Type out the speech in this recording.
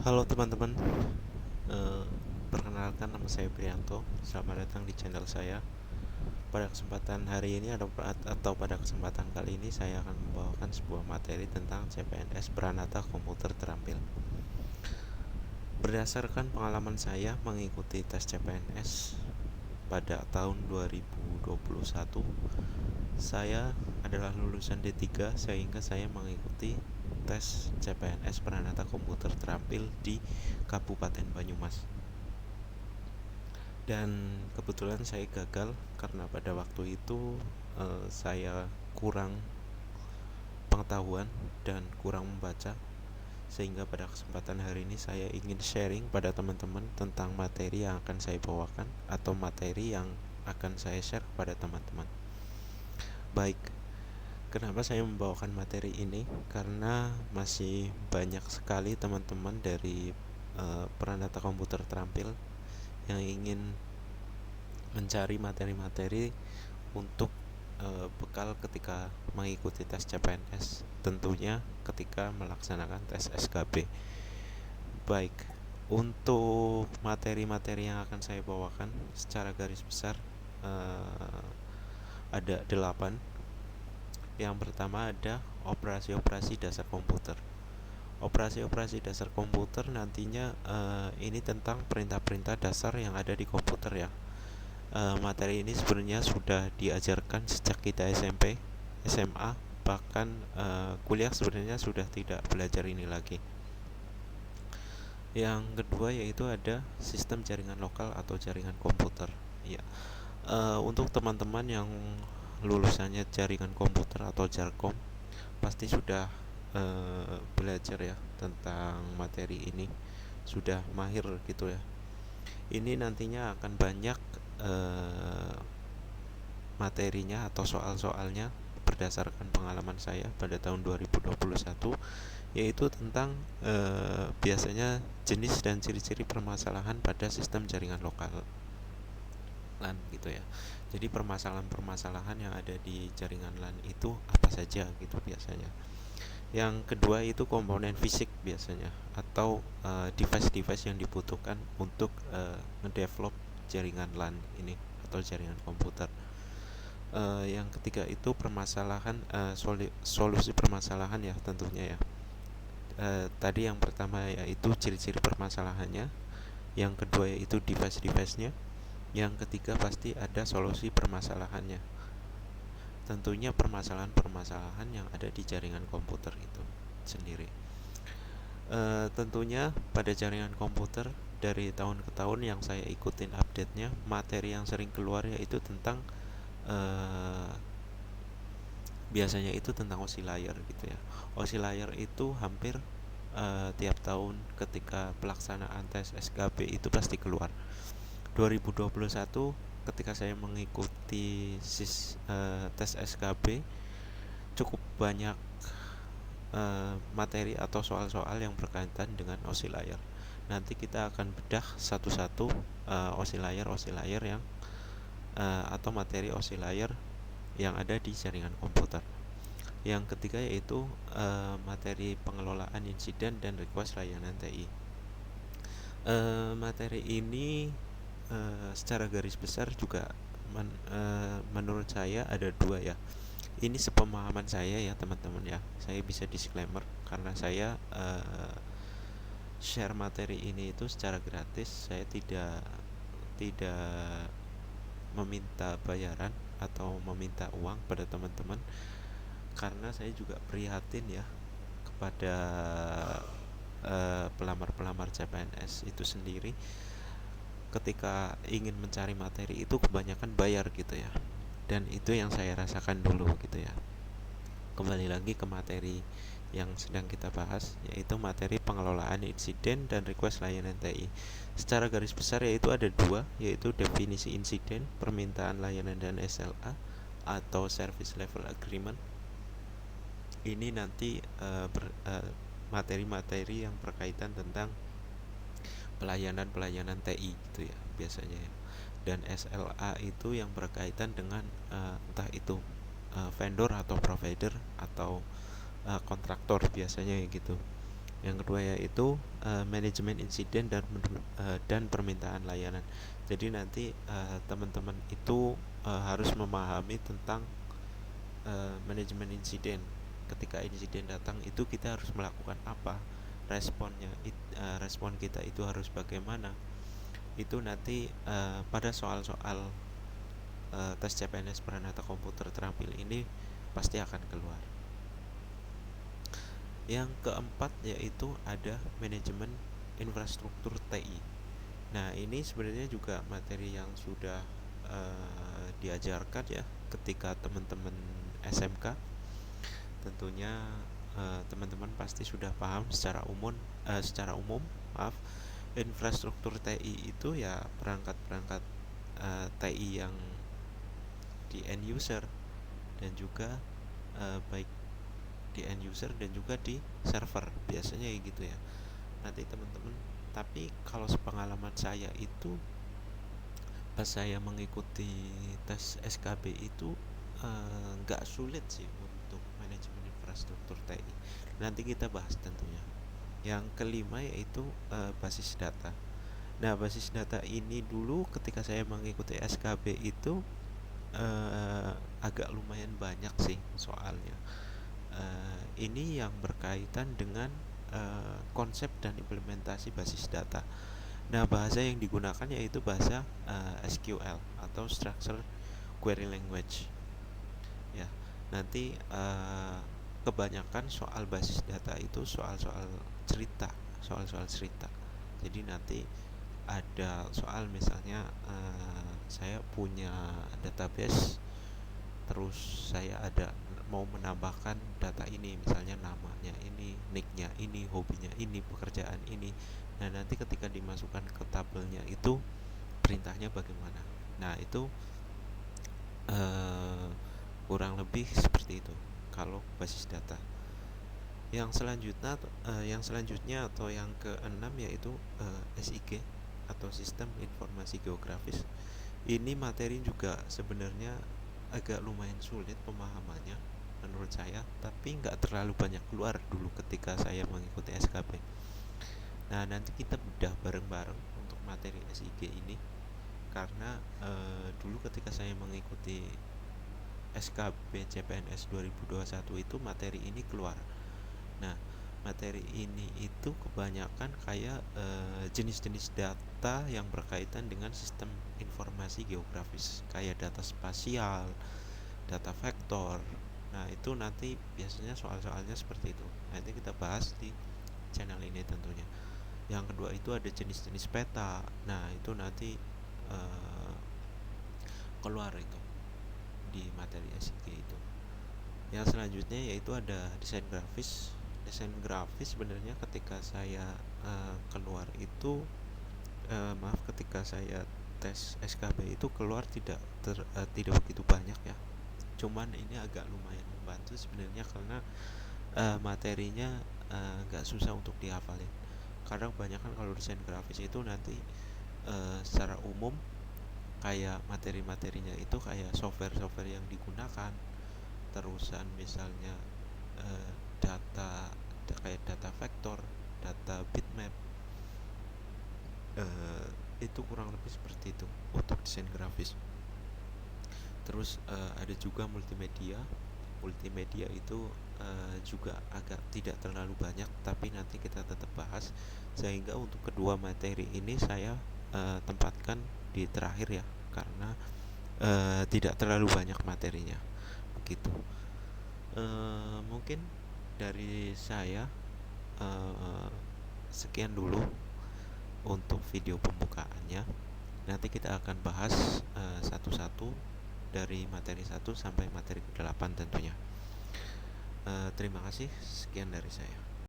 Halo teman-teman, Eh, perkenalkan nama saya Prianto. Selamat datang di channel saya. Pada kesempatan hari ini atau pada kesempatan kali ini saya akan membawakan sebuah materi tentang CPNS Pranata Komputer Terampil. Berdasarkan pengalaman saya mengikuti tes CPNS pada tahun 2021, saya adalah lulusan D3 sehingga saya mengikuti tes CPNS Pranata Komputer Terampil di Kabupaten Banyumas. Dan kebetulan saya gagal karena pada waktu itu saya kurang pengetahuan dan kurang membaca, sehingga pada kesempatan hari ini saya ingin sharing pada teman-teman tentang materi yang akan saya bawakan atau materi yang akan saya share kepada teman-teman. Baik, kenapa saya membawakan materi ini? Karena masih banyak sekali teman-teman dari Pranata Komputer Terampil yang ingin mencari materi-materi untuk bekal ketika mengikuti tes CPNS, tentunya ketika melaksanakan tes SKB. Baik, untuk materi-materi yang akan saya bawakan secara garis besar ada 8. Yang pertama ada operasi-operasi dasar komputer. Operasi-operasi dasar komputer nantinya ini tentang perintah-perintah dasar yang ada di komputer ya. Materi ini sebenarnya sudah diajarkan sejak kita SMP, SMA, bahkan kuliah sebenarnya sudah tidak belajar ini lagi. Yang kedua yaitu ada sistem jaringan lokal atau jaringan komputer. Ya, untuk teman-teman yang lulusannya jaringan komputer atau Jarkom pasti sudah belajar ya tentang materi ini, sudah mahir gitu ya. Ini nantinya akan banyak materinya atau soal-soalnya berdasarkan pengalaman saya pada tahun 2021, yaitu tentang biasanya jenis dan ciri-ciri permasalahan pada sistem jaringan lokal LAN gitu ya. Jadi permasalahan-permasalahan yang ada di jaringan LAN itu apa saja gitu biasanya. Yang kedua itu komponen fisik biasanya, atau device-device yang dibutuhkan untuk ngedevelop jaringan LAN ini atau jaringan komputer. Yang ketiga itu permasalahan solusi permasalahan ya tentunya ya. Tadi yang pertama yaitu ciri-ciri permasalahannya, yang kedua yaitu device-device-nya, yang ketiga pasti ada solusi permasalahannya. Tentunya permasalahan-permasalahan yang ada di jaringan komputer itu sendiri. Tentunya pada jaringan komputer dari tahun ke tahun yang saya ikutin update-nya, materi yang sering keluar yaitu tentang biasanya itu tentang oscillator gitu ya. Oscillator itu hampir tiap tahun ketika pelaksanaan tes SKB itu pasti keluar. 2021 ketika saya mengikuti tes SKB cukup banyak materi atau soal-soal yang berkaitan dengan oscillator. Nanti kita akan bedah satu-satu oscillator yang atau materi oscillator yang ada di jaringan komputer. Yang ketiga yaitu materi pengelolaan insiden dan request layanan TI. Materi ini secara garis besar juga menurut saya ada 2 ya. Ini sepemahaman saya ya teman-teman ya. Saya bisa disclaimer karena saya share materi ini itu secara gratis. Saya tidak meminta bayaran atau meminta uang pada teman-teman, karena saya juga prihatin ya kepada pelamar-pelamar CPNS itu sendiri. Ketika ingin mencari materi itu kebanyakan bayar gitu ya, dan itu yang saya rasakan dulu gitu ya. Kembali lagi ke materi yang sedang kita bahas, yaitu materi pengelolaan insiden dan request layanan TI. Secara garis besar yaitu ada 2, yaitu definisi insiden, permintaan layanan, dan SLA atau Service Level Agreement. Ini nanti materi-materi yang berkaitan tentang pelayanan TI gitu ya biasanya ya. Dan SLA itu yang berkaitan dengan entah itu vendor atau provider atau kontraktor biasanya gitu. Yang kedua yaitu manajemen insiden dan permintaan layanan. Jadi nanti teman-teman itu harus memahami tentang manajemen insiden. Ketika insiden datang itu kita harus melakukan apa, respon kita itu harus bagaimana. Itu nanti pada soal-soal tes CPNS Pranata Komputer Terampil ini pasti akan keluar. Yang keempat yaitu ada manajemen infrastruktur TI. Nah, ini sebenarnya juga materi yang sudah diajarkan ya ketika teman-teman SMK. Tentunya teman-teman pasti sudah paham secara umum, infrastruktur TI itu ya perangkat-perangkat TI yang di end user dan juga baik di end user dan juga di server, biasanya kayak gitu ya. Nanti teman-teman, tapi kalau sepengalaman saya itu pas saya mengikuti tes SKB itu nggak sulit sih untuk manajemen infrastruktur TI. Nanti kita bahas tentunya. Yang kelima yaitu basis data. Nah, basis data ini dulu ketika saya mengikuti SKB itu agak lumayan banyak sih soalnya. Ini yang berkaitan dengan konsep dan implementasi basis data. Nah, bahasa yang digunakan yaitu bahasa SQL atau Structured Query Language. Ya, nanti kebanyakan soal basis data itu soal-soal cerita. Jadi nanti ada soal misalnya saya punya database, terus saya mau menambahkan data ini, misalnya namanya ini, nicknya ini, hobinya ini, pekerjaan ini. Nah, nanti ketika dimasukkan ke tabelnya itu perintahnya bagaimana. Nah, itu kurang lebih seperti itu kalau basis data. Yang selanjutnya atau yang keenam yaitu SIG atau Sistem Informasi Geografis. Ini materi juga sebenarnya agak lumayan sulit pemahamannya menurut saya, tapi nggak terlalu banyak keluar dulu ketika saya mengikuti SKB. Nah, nanti kita bedah bareng-bareng untuk materi SIG ini, karena dulu ketika saya mengikuti SKB CPNS 2021 itu materi ini keluar. Nah, materi ini itu kebanyakan kayak jenis-jenis data yang berkaitan dengan sistem informasi geografis, kayak data spasial, data vektor. Nah, itu nanti biasanya soal-soalnya seperti itu. Nanti kita bahas di channel ini tentunya. Yang kedua itu ada jenis-jenis peta. Nah, itu nanti keluar itu di materi SIG itu. Yang selanjutnya yaitu ada desain grafis. Desain grafis sebenarnya ketika saya keluar itu ketika saya tes SKB itu keluar tidak begitu banyak ya. Cuman ini agak lumayan membantu sebenarnya karena materinya nggak susah untuk dihafalin. Karena kebanyakan kalau desain grafis itu nanti secara umum kayak materi-materinya itu kayak software yang digunakan, terusan misalnya kayak data vektor, data bitmap, itu kurang lebih seperti itu untuk desain grafis. Terus ada juga multimedia itu juga agak tidak terlalu banyak, tapi nanti kita tetap bahas, sehingga untuk kedua materi ini saya tempatkan di terakhir ya, karena tidak terlalu banyak materinya begitu. Mungkin dari saya sekian dulu untuk video pembukaannya. Nanti kita akan bahas satu-satu dari materi 1 sampai materi ke-8 tentunya. Terima kasih, sekian dari saya.